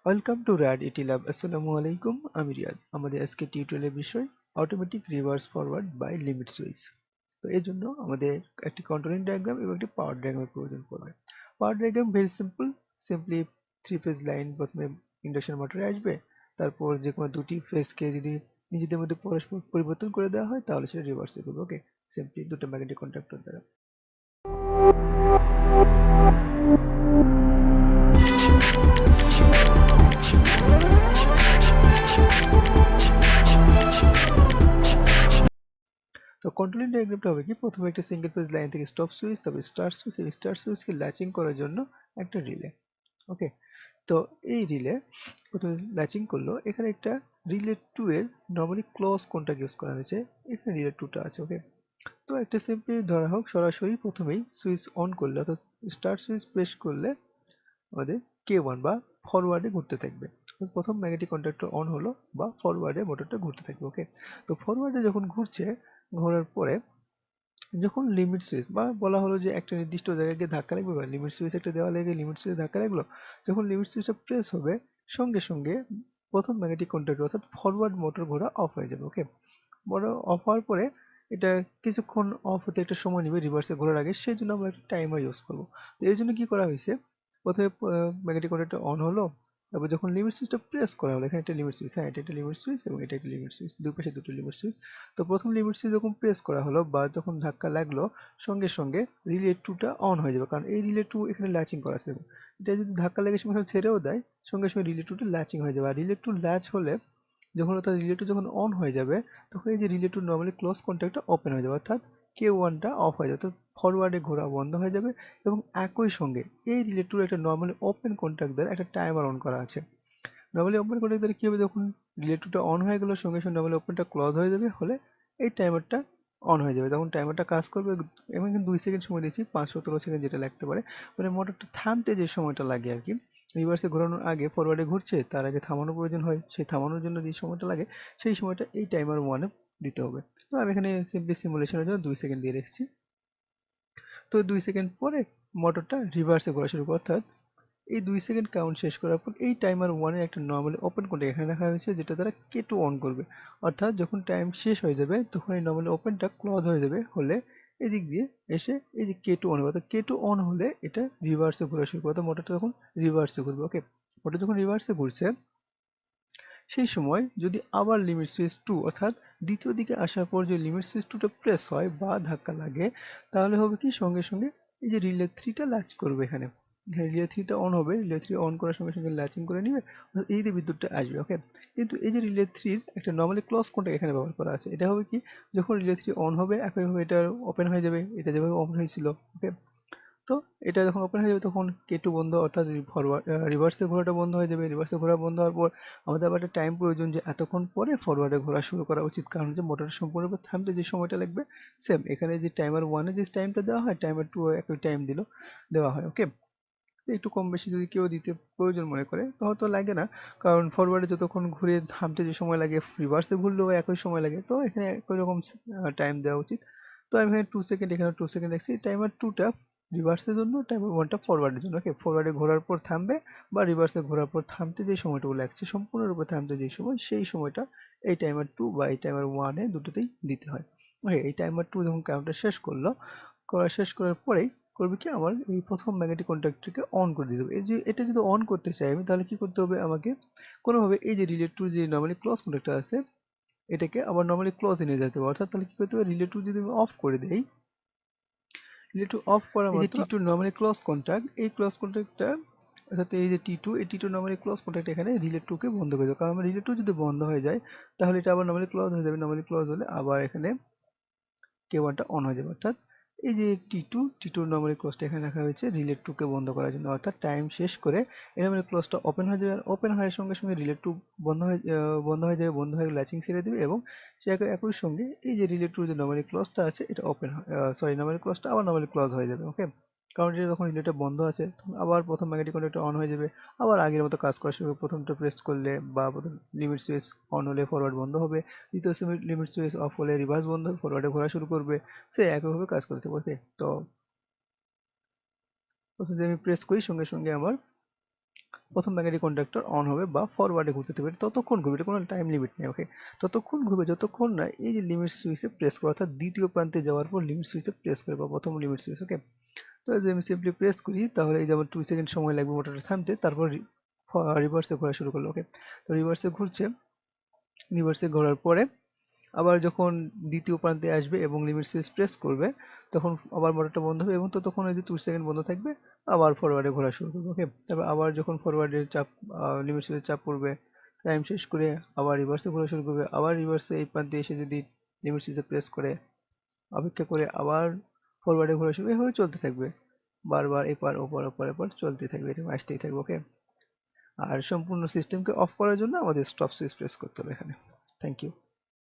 Welcome to rad IT lab. আসসালামু আলাইকুম, আমি রিয়াদ। আমাদের আজকে টিউটোরিয়ালের বিষয় automatic reverse forward by limit switch. তো এর জন্য আমাদের একটি কন্ট্রোলিং ডায়াগ্রাম এবং একটি পাওয়ার ডায়াগ্রামের প্রয়োজন পড়বে। Power diagram very simple, simply three phase line প্রথমে ইন্ডাকশন মোটরে আসবে, তারপর যে কোনো দুটি ফেজকে যদি নিজেদের মধ্যে পরস্পর পরিবর্তন করে দেওয়া হয় তাহলে সেটা রিভার্সে করবে। ওকে, সিম্পলি দুটো ম্যাগনেটিক কন্ডাক্টর দ্বারা। তো কন্ট্রোলিং ডায়াগ্রামটা হবে কি, প্রথমে একটা সিঙ্গেল ফেজ লাইন থেকে স্টপ সুইচ, তারপর স্টার্ট সুইচ, এই স্টার্ট সুইচকে ল্যাচিং করার জন্য একটা রিলে। ওকে, তো এই রিলে প্রথমে ল্যাচিং করলো। এখানে একটা রিলে 2 এর নর্মালি ক্লোজ কন্টাক্ট ইউজ করা হয়েছে। এখানে রিলে 2টা আছে। ওকে, তো একটা সিম্পলি ধরা হোক, সরাসরি প্রথমেই সুইচ অন করলে অর্থাৎ স্টার্ট সুইচ প্রেস করলে আমাদের K1 বা ফরওয়ার্ডে ঘুরতে থাকবে। প্রথম ম্যাগনেটিক কন্ট্যাক্টর অন হলো বা ফরওয়ার্ডে মোটরটা ঘুরতে থাকবে। ওকে, তো ফরওয়ার্ডে যখন ঘুরছে, ঘোরার পরে যখন লিমিট সুইচ বা বলা হলো যে একটা নির্দিষ্ট জায়গায় গিয়ে ধাক্কা লাগবে বা লিমিট সুইচ একটা দেওয়া লেগে লিমিট সুইচ ধাক্কা লাগলো, যখন লিমিট সুইচটা প্রেস হবে সঙ্গে সঙ্গে প্রথম ম্যাগনেটিক কন্ট্যাক্টর অর্থাৎ ফরওয়ার্ড মোটর ঘোরা অফ হয়ে যাবে। ওকে, মোটর অফ হওয়ার পরে এটা কিছুক্ষণ অফ হতে একটা সময় নেবে রিভার্সে ঘোরার আগে, সেই জন্য আমরা একটা টাইমার ইউজ করবো। তো এর জন্য কি করা হয়েছে, প্রথমে ম্যাগনেটিক কন্ট্যাক্টর অন হলো, তারপর যখন লিমিট সুইচটা প্রেস করা হলো, এখানে একটা লিমিট সুইচ, হ্যাঁ এটা একটা লিমিট সুইচ এবং এটা একটা লিমিট সুইচ, দুই পাশে দুটো লিমিট সুইচ। তো প্রথম লিমিট সুইচ যখন প্রেস করা হলো বা যখন ধাক্কা লাগলো সঙ্গে সঙ্গে রিলে 2টা অন হয়ে যাবে, কারণ এই রিলে 2 এখানে ল্যাচিং করা আছে। এটা যদি ধাক্কা লেগে সঙ্গে ছেড়েও দেয় সঙ্গে সঙ্গে রিলে 2টা ল্যাচিং হয়ে যাবে। আর রিলে 2 ল্যাচ হলে যখন অর্থাৎ রিলে 2 যখন অন হয়ে যাবে তখন এই যে রিলে 2 নর্মালি ক্লোজ কন্ট্যাক্টটা ওপেন হয়ে যাবে, অর্থাৎ K1টা অফ হয়ে যাবে, অর্থাৎ ফরওয়ার্ডে ঘোরা বন্ধ হয়ে যাবে। এবং একই সঙ্গে এই রিলে 2 একটা নর্মালি ওপেন কন্ট্যাক্ট দ্বারা একটা টাইমার অন করা আছে। নর্মালি ওপেন কন্ট্যাক্ট দ্বারা কি হবে, যখন রিলে 2টা অন হয়ে গেল সঙ্গে সঙ্গে নর্মালি ওপেনটা ক্লোজ হয়ে যাবে, হলে এই টাইমারটা অন হয়ে যাবে। তখন টাইমারটা কাজ করবে। এবং এখানে 2 সেকেন্ড সময় দিয়েছি, 5-17 সেকেন্ড যেটা লাগতে পারে, মানে মোটরটা থামতে যে সময়টা লাগে আর কি, রিভার্সে ঘোরানোর আগে ফরওয়ার্ডে ঘুরছে তার আগে থামানোর প্রয়োজন হয়, সেই থামানোর জন্য যে সময়টা লাগে সেই সময়টা এই টাইমার ওয়ানে দিতে হবে। তো আমি এখানে সিম্পলি সিমুলেশনের জন্য 2 সেকেন্ড দিয়ে রেখেছি। তো 2 সেকেন্ড পরে মোটরটা রিভার্সে ঘোরা শুরু করে, অর্থাৎ এই 2 সেকেন্ড কাউন্ট শেষ করার পর এই টাইমার ওয়ানে একটা নর্মালি ওপেন কন্ট্যাক্ট এখানে রাখা হয়েছে, যেটা দ্বারা K2 অন করবে। অর্থাৎ যখন টাইম শেষ হয়ে যাবে তখন এই নর্মালি ওপেনটা ক্লোজ হয়ে যাবে, হলে এদিক দিয়ে এসে এই যে K2 অন হবে, অর্থাৎ K2 অন হলে এটা রিভার্সে ঘোরা শুরু করবে, অর্থাৎ মোটরটা তখন রিভার্সে ঘুরবে। ওকে, মোটর যখন রিভার্সে ঘুরছে সেই সময় যদি আবার লিমিট সুইচ 2 অর্থাৎ দ্বিতীয় দিকে আসার পর যে লিমিট সুইচ 2টা প্রেস হয় বা ধাক্কা লাগে, তাহলে হবে কি সঙ্গে সঙ্গে এই যে রিলে 3টা ল্যাচ করবে। এখানে রিলে 3টা অন হবে, রিলে 3 অন করার সঙ্গে সঙ্গে ল্যাচিং করে নিবে, এই যে বিদ্যুৎটা আসবে। ওকে, কিন্তু এই যে রিলে 3 একটা নর্মালি ক্লোজ কন্টাক্ট এখানে ব্যবহার করা আছে, এটা হবে কি যখন রিলে 3 অন হবে একইভাবে এটা ওপেন হয়ে যাবে, এটা যেভাবে ওপেন হয়েছিল। ওকে, তো এটা যখন ওপেন হয়ে যাবে তখন K2 বন্ধ, অর্থাৎ ফরওয়ার্ড রিভার্সে ঘোরাটা বন্ধ হয়ে যাবে। রিভার্সে ঘোরা বন্ধ হওয়ার পর আমাদের আবার একটা টাইম প্রয়োজন, যে এতক্ষণ পরে ফরওয়ার্ডে ঘোরা শুরু করা উচিত, কারণ যে মোটরটা সম্পূর্ণরূপে থামতে যে সময়টা লাগবে সেম এখানে যে টাইমার ওয়ানে যে টাইমটা দেওয়া হয় টাইমার 2 একই টাইম দেওয়া হয়। ওকে, একটু কম বেশি যদি কেউ দিতে প্রয়োজন মনে করে তো হয়তো লাগে না, কারণ ফরওয়ার্ডে যতক্ষণ ঘুরে থামতে যে সময় লাগে রিভার্সে ঘুরলেও একই সময় লাগে, তো এখানে একই রকম টাইম দেওয়া উচিত। তো আমি এখানে 2 সেকেন্ড, এখানে 2 সেকেন্ড রাখছি। টাইমার 2টা রিভার্সের জন্য, টাইমার 1টা ফরওয়ার্ডের জন্য। ওকে, ফরওয়ার্ডে ঘোরার পর থামবে বা রিভার্সে ঘোরার পর থামতে যে সময়টুকু লাগছে সম্পূর্ণরূপে থামতে যে সময়, সেই সময়টা এই টাইমার 2 বা এই টাইমার 1 এ দুটোতেই দিতে হয়। ওকে, এই টাইমার 2 যখন কাউন্টটা শেষ করলো, শেষ করার পরেই করবে কি আমার এই প্রথম ম্যাগনেটিক কন্ট্যাক্টরকে অন করে দিতে হবে। এই যে এটা যদি অন করতে চাই আমি, তাহলে কি করতে হবে আমাকে, কোনোভাবে এই যে রিলে 2 যে নর্মালি ক্লোজ কন্ট্যাক্টর আছে এটাকে আবার নর্মালি ক্লোজে নিয়ে যেতে হবে। অর্থাৎ তাহলে কি করতে হবে, রিলে 2 যদি আমি অফ করে দেই, রিলে 2 অফ করা মাত্র এই যে T2 নর্মালি ক্লোজ কন্ট্যাক্ট, এই ক্লোজ কন্ট্যাক্টটা অর্থাৎ এই যে T2, এই T2 নর্মালি ক্লোজ কন্ট্যাক্ট এখানে রিলে 2 কে বন্ধ করে দেবে, কারণ আমার রিলে 2 যদি বন্ধ হয়ে যায় তাহলে এটা আবার নর্মালি ক্লোজ হয়ে যাবে। নর্মালি ক্লোজ হলে আবার এখানে K1 টা অন হয়ে যাবে, অর্থাৎ এই যে T2 নর্মালি ক্লোজটা এখানে রাখা হয়েছে রিলে 2 কে বন্ধ করার জন্য, অর্থাৎ টাইম শেষ করে এই নর্মালি ক্লোজটা ওপেন হয়ে যাবে। ওপেন হওয়ার সঙ্গে সঙ্গে রিলে 2 বন্ধ হয়ে যাবে, বন্ধ হয়ে ল্যাচিং ছেড়ে দিবে এবং সে একই সঙ্গে এই যে রিলে 2 যে নর্মালি ক্লোজটা আছে এটা ওপেন সরি নর্মালি ক্লোজটা আবার নর্মালি ক্লোজ হয়ে যাবে। ওকে, কারণ এটা যখন রিলেটা বন্ধ আছে তখন আবার প্রথম ম্যাগনেটিক কন্ডাক্টর অন হয়ে যাবে, আবার আগের মতো কাজ করা শুরু করবে। প্রথমটা প্রেস করলে বা প্রথম লিমিট সুইচ অন হলে ফরওয়ার্ড বন্ধ হবে, দ্বিতীয় লিমিট সুইচ অফ হলে রিভার্স বন্ধ হবে, ফরওয়ার্ডে ঘোরা শুরু করবে, সে একইভাবে কাজ করতে পারবে। তো প্রথমে আমি প্রেস করি সঙ্গে সঙ্গে আমার প্রথম ব্যাটারি কন্ডাক্টর অন হবে বা ফরওয়ার্ডে ঘুরতে থাকবে, ততক্ষণ ঘুরবে, এটা কোনো টাইম লিমিট নেই। ওকে, ততক্ষণ ঘুরবে যতক্ষণ না এই যে লিমিট সুইচে প্রেস করা, অর্থাৎ দ্বিতীয় প্রান্তে যাওয়ার পর লিমিট সুইচে প্রেস করে, বা প্রথম লিমিট সুইচ। ওকে, তো যদি আমি সিম্পলি প্রেস করি তাহলে এই যেমন 2 সেকেন্ড সময় লাগবে মোটরটা থামতে, তারপর রিভার্সে ঘোরা শুরু করলো। ওকে, তো রিভার্সে ঘুরছে, রিভার্সে ঘোরার পরে আবার যখন দ্বিতীয় প্রান্তে আসবে এবং লিমিট সুইচ প্রেস করবে, তখন আবার মোটরটা বন্ধ হবে এবং ততক্ষণ এই যে 2 সেকেন্ড বন্ধ থাকবে, আবার ফরওয়ার্ডে ঘোরা শুরু করবে। ওকে, তারপর আবার যখন ফরওয়ার্ডের চাপ, লিমিট সুইচের চাপ পড়বে, টাইম শেষ করে আবার রিভার্সে ঘোরা শুরু করবে, আবার রিভার্সে এই প্রান্তে এসে যদি লিমিট সুইচে প্রেস করে অপেক্ষা করে আবার ফরওয়ার্ডে ঘোরা শুরু, এভাবে চলতে থাকবে, বারবার এপার ওপার ওপার এপার চলতে থাকবে, এটা আসতেই থাকবে। ওকে, আর সম্পূর্ণ সিস্টেমকে অফ করার জন্য আমাদের স্টপ সুইচ প্রেস করতে হবে এখানে। Thank you.